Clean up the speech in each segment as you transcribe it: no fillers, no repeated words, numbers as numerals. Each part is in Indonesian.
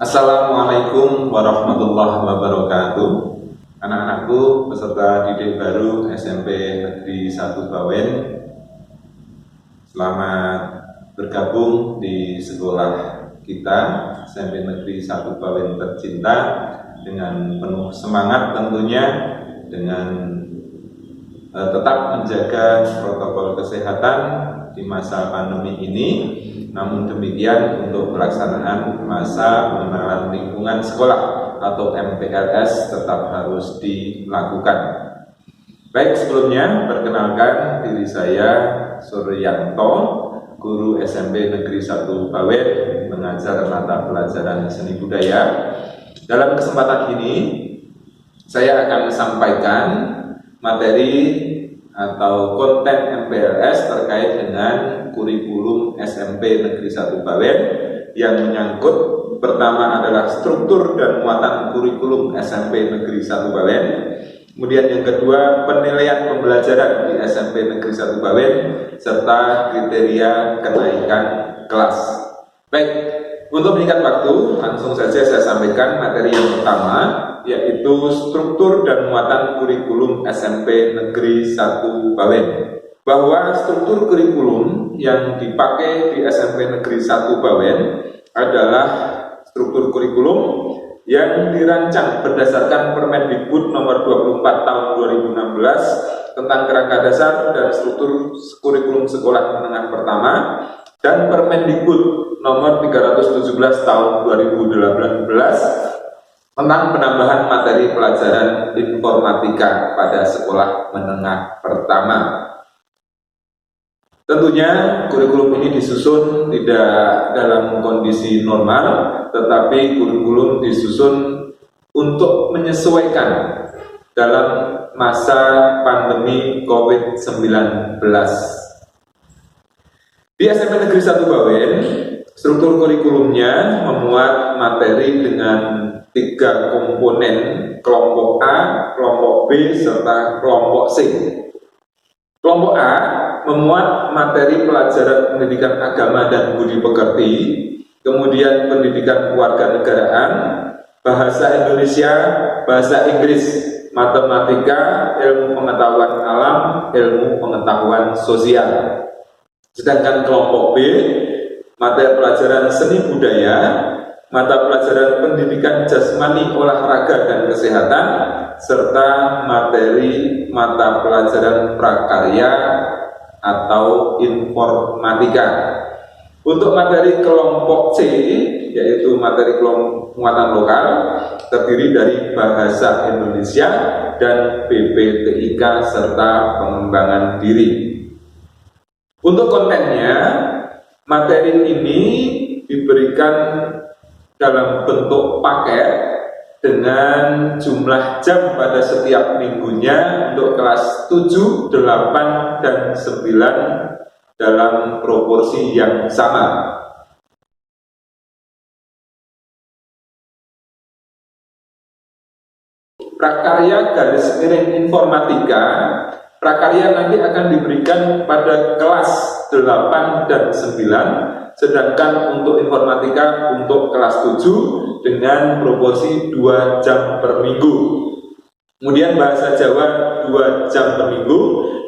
Assalamualaikum warahmatullahi wabarakatuh. Anak-anakku peserta didik baru SMP Negeri 1 Bawen, selamat bergabung di sekolah kita SMP Negeri 1 Bawen tercinta dengan penuh semangat tentunya, dengan tetap menjaga protokol kesehatan di masa pandemi ini. Namun demikian, untuk pelaksanaan masa pengenalan lingkungan sekolah atau MPLS tetap harus dilakukan. Baik, sebelumnya perkenalkan diri saya Suryanto, guru SMP Negeri 1 Bawen, mengajar mata pelajaran seni budaya. Dalam kesempatan ini saya akan sampaikan materi atau konten MPLS terkait dengan kurikulum SMP Negeri 1 Bawen yang menyangkut pertama adalah struktur dan muatan kurikulum SMP Negeri 1 Bawen. Kemudian yang kedua, penilaian pembelajaran di SMP Negeri 1 Bawen serta kriteria kenaikan kelas. Baik, untuk meningkat waktu, langsung saja saya sampaikan materi yang pertama, yaitu struktur dan muatan kurikulum SMP Negeri 1 Bawen. Bahwa struktur kurikulum yang dipakai di SMP Negeri 1 Bawen adalah struktur kurikulum yang dirancang berdasarkan Permendikbud nomor 24 tahun 2016 tentang kerangka dasar dan struktur kurikulum sekolah menengah pertama dan Permendikbud nomor 317 tahun 2018 tentang penambahan materi pelajaran informatika pada sekolah menengah pertama. Tentunya kurikulum ini disusun tidak dalam kondisi normal, tetapi kurikulum disusun untuk menyesuaikan dalam masa pandemi COVID-19. Di SMP Negeri 1 Bawen, struktur kurikulumnya memuat materi dengan 3 komponen, kelompok A, kelompok B, serta kelompok C. Kelompok A memuat materi pelajaran pendidikan agama dan budi pekerti, kemudian pendidikan kewarganegaraan, bahasa Indonesia, bahasa Inggris, matematika, ilmu pengetahuan alam, ilmu pengetahuan sosial. Sedangkan kelompok B, materi pelajaran seni budaya, mata pelajaran pendidikan jasmani, olahraga, dan kesehatan, serta materi mata pelajaran prakarya atau informatika. Untuk materi kelompok C, yaitu materi kelompok muatan lokal, terdiri dari bahasa Indonesia dan PPTIK serta pengembangan diri. Untuk kontennya, materi ini diberikan dalam bentuk paket dengan jumlah jam pada setiap minggunya untuk kelas 7, 8, dan 9 dalam proporsi yang sama. Prakarya garis miring informatika, prakarya nanti akan diberikan pada kelas 8 dan 9, sedangkan untuk informatika untuk kelas 7 dengan proporsi 2 jam per minggu. Kemudian bahasa Jawa 2 jam per minggu,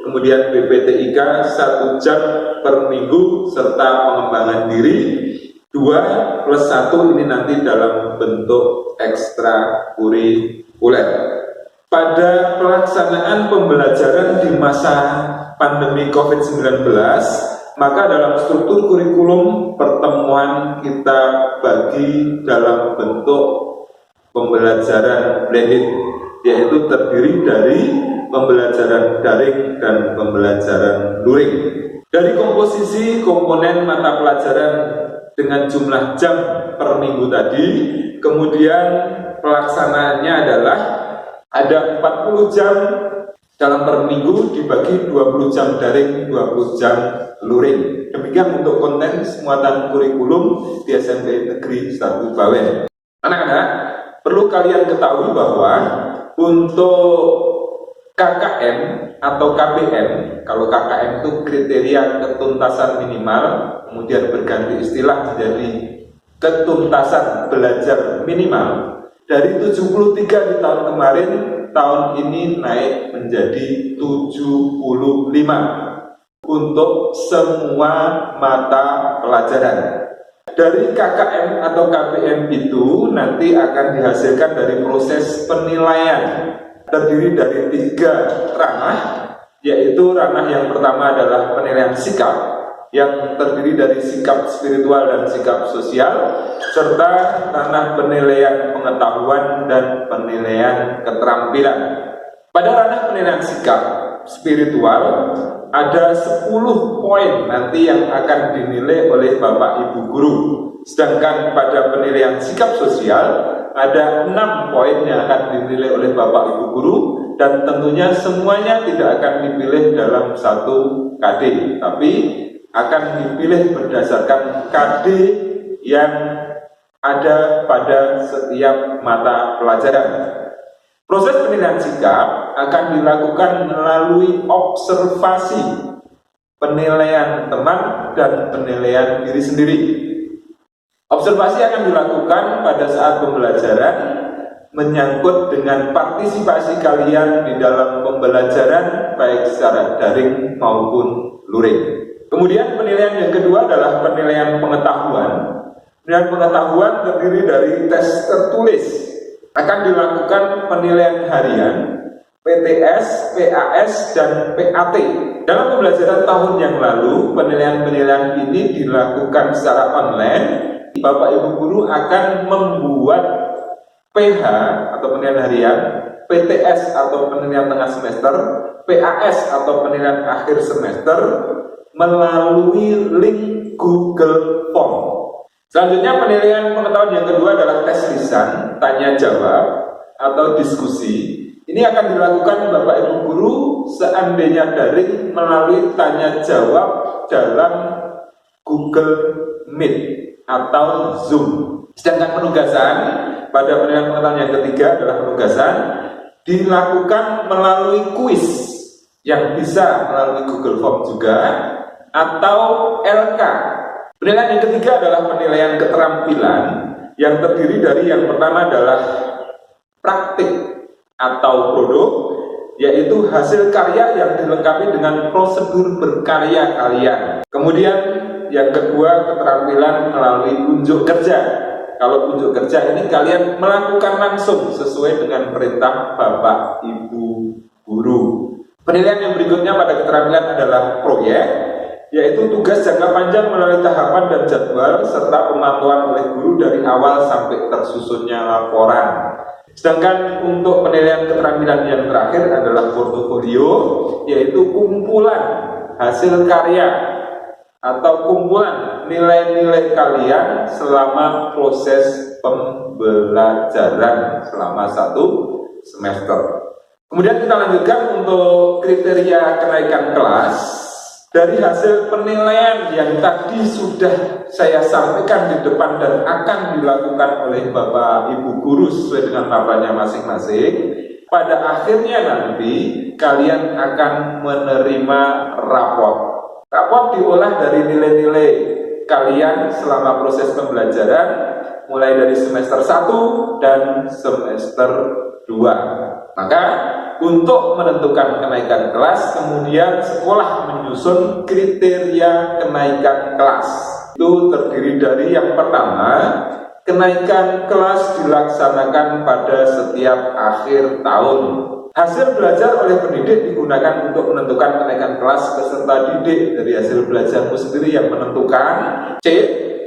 kemudian PPTIK 1 jam per minggu, serta pengembangan diri 2 plus 1 ini nanti dalam bentuk ekstrakurikuler. Pada pelaksanaan pembelajaran di masa pandemi COVID-19, maka dalam struktur kurikulum pertemuan kita bagi dalam bentuk pembelajaran blended, yaitu terdiri dari pembelajaran daring dan pembelajaran luring. Dari komposisi komponen mata pelajaran dengan jumlah jam per minggu tadi, kemudian pelaksanaannya adalah ada 40 jam dalam per minggu dibagi 20 jam daring, 20 jam luring. Demikian untuk konten muatan kurikulum di SMP Negeri 1 Bawen. Anak-anak, perlu kalian ketahui bahwa untuk KKM atau KPM, kalau KKM itu kriteria ketuntasan minimal, kemudian berganti istilah menjadi ketuntasan belajar minimal dari 73 di tahun kemarin, tahun ini naik menjadi 75 untuk semua mata pelajaran. Dari KKM atau KPM itu nanti akan dihasilkan dari proses penilaian, terdiri dari 3 ranah, yaitu ranah yang pertama adalah penilaian sikap, yang terdiri dari sikap spiritual dan sikap sosial, serta ranah penilaian pengetahuan dan penilaian keterampilan. Pada ranah penilaian sikap spiritual ada 10 poin nanti yang akan dinilai oleh Bapak Ibu Guru. Sedangkan pada penilaian sikap sosial ada 6 poin yang akan dinilai oleh Bapak Ibu Guru, dan tentunya semuanya tidak akan dipilih dalam satu KD, tapi akan dipilih berdasarkan KD yang ada pada setiap mata pelajaran. Proses penilaian sikap akan dilakukan melalui observasi, penilaian teman, dan penilaian diri sendiri. Observasi akan dilakukan pada saat pembelajaran menyangkut dengan partisipasi kalian di dalam pembelajaran baik secara daring maupun luring. Kemudian penilaian yang kedua adalah penilaian pengetahuan. Penilaian pengetahuan terdiri dari tes tertulis. Akan dilakukan penilaian harian, PTS, PAS, dan PAT. Dalam pembelajaran tahun yang lalu, penilaian-penilaian ini dilakukan secara online. Bapak Ibu Guru akan membuat PH atau penilaian harian, PTS atau penilaian tengah semester, PAS atau penilaian akhir semester melalui link Google Form. Selanjutnya penilaian pengetahuan yang kedua adalah tes lisan, tanya jawab atau diskusi. Ini akan dilakukan Bapak Ibu Guru seandainya daring melalui tanya jawab dalam Google Meet atau Zoom. Sedangkan penugasan pada penilaian pengetahuan yang ketiga adalah penugasan dilakukan melalui kuis yang bisa melalui Google Form juga atau LK. Penilaian yang ketiga adalah penilaian keterampilan yang terdiri dari yang pertama adalah praktik atau produk, yaitu hasil karya yang dilengkapi dengan prosedur berkarya kalian. Kemudian yang kedua keterampilan melalui unjuk kerja. Kalau unjuk kerja ini kalian melakukan langsung sesuai dengan perintah Bapak Ibu Guru. Penilaian yang berikutnya pada keterampilan adalah proyek, yaitu tugas jangka panjang melalui tahapan dan jadwal serta pemantauan oleh guru dari awal sampai tersusunnya laporan. Sedangkan untuk penilaian keterampilan yang terakhir adalah portofolio, yaitu kumpulan hasil karya atau kumpulan nilai-nilai kalian selama proses pembelajaran selama 1 semester. Kemudian kita lanjutkan untuk kriteria kenaikan kelas. Dari hasil penilaian yang tadi sudah saya sampaikan di depan dan akan dilakukan oleh Bapak Ibu Guru sesuai dengan tahapannya masing-masing, pada akhirnya nanti kalian akan menerima raport. Raport diolah dari nilai-nilai kalian selama proses pembelajaran mulai dari semester 1 dan semester 2. Maka untuk menentukan kenaikan kelas, kemudian sekolah menyusun kriteria kenaikan kelas. Itu terdiri dari yang pertama, kenaikan kelas dilaksanakan pada setiap akhir tahun. Hasil belajar oleh pendidik digunakan untuk menentukan kenaikan kelas peserta didik. Dari hasil belajarmu sendiri yang menentukan. C.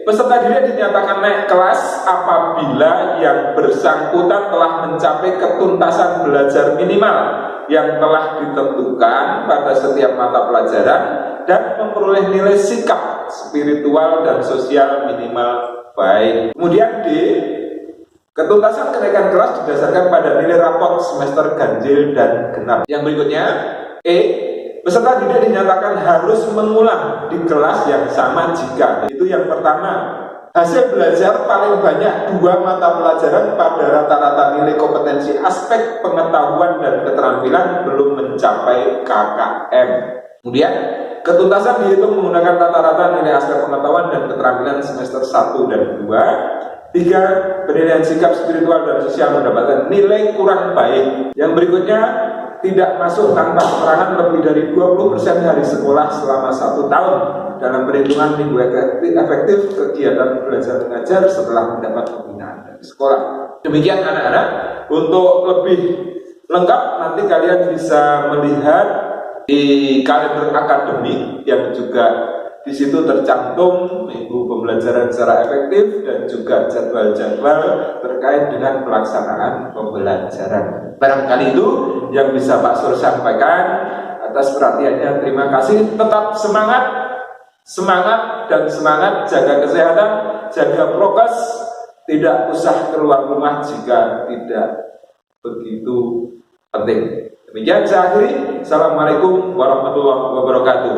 Peserta didik dinyatakan naik kelas apabila yang bersangkutan telah mencapai ketuntasan belajar minimal yang telah ditentukan pada setiap mata pelajaran dan memperoleh nilai sikap spiritual dan sosial minimal baik. Kemudian D. Ketuntasan kenaikan kelas didasarkan pada nilai raport semester ganjil dan genap. Yang berikutnya E. Peserta didik dinyatakan harus mengulang di kelas yang sama jika itu yang pertama, hasil belajar paling banyak 2 mata pelajaran pada rata-rata nilai kompetensi aspek pengetahuan dan keterampilan belum mencapai KKM. Kemudian Ketuntasan dihitung menggunakan rata-rata nilai aspek pengetahuan dan keterampilan semester 1 dan 2. 3. Penilaian sikap spiritual dan sosial mendapatkan nilai kurang baik. Yang berikutnya, tidak masuk tanpa keterangan lebih dari 20% hari sekolah selama 1 tahun dalam perhitungan minggu efektif kegiatan belajar mengajar setelah mendapat pembinaan dari sekolah. Demikian anak-anak. Untuk lebih lengkap nanti kalian bisa melihat di kalender akademik yang juga di situ tercantum minggu pembelajaran secara efektif dan juga jadwal-jadwal terkait dengan pelaksanaan pembelajaran. Barangkali itu yang bisa Pak Sur sampaikan. Atas perhatiannya terima kasih. Tetap semangat dan semangat, jaga kesehatan, jaga prokes, tidak usah keluar rumah jika tidak begitu penting. Demikian saya akhiri. Assalamualaikum warahmatullahi wabarakatuh.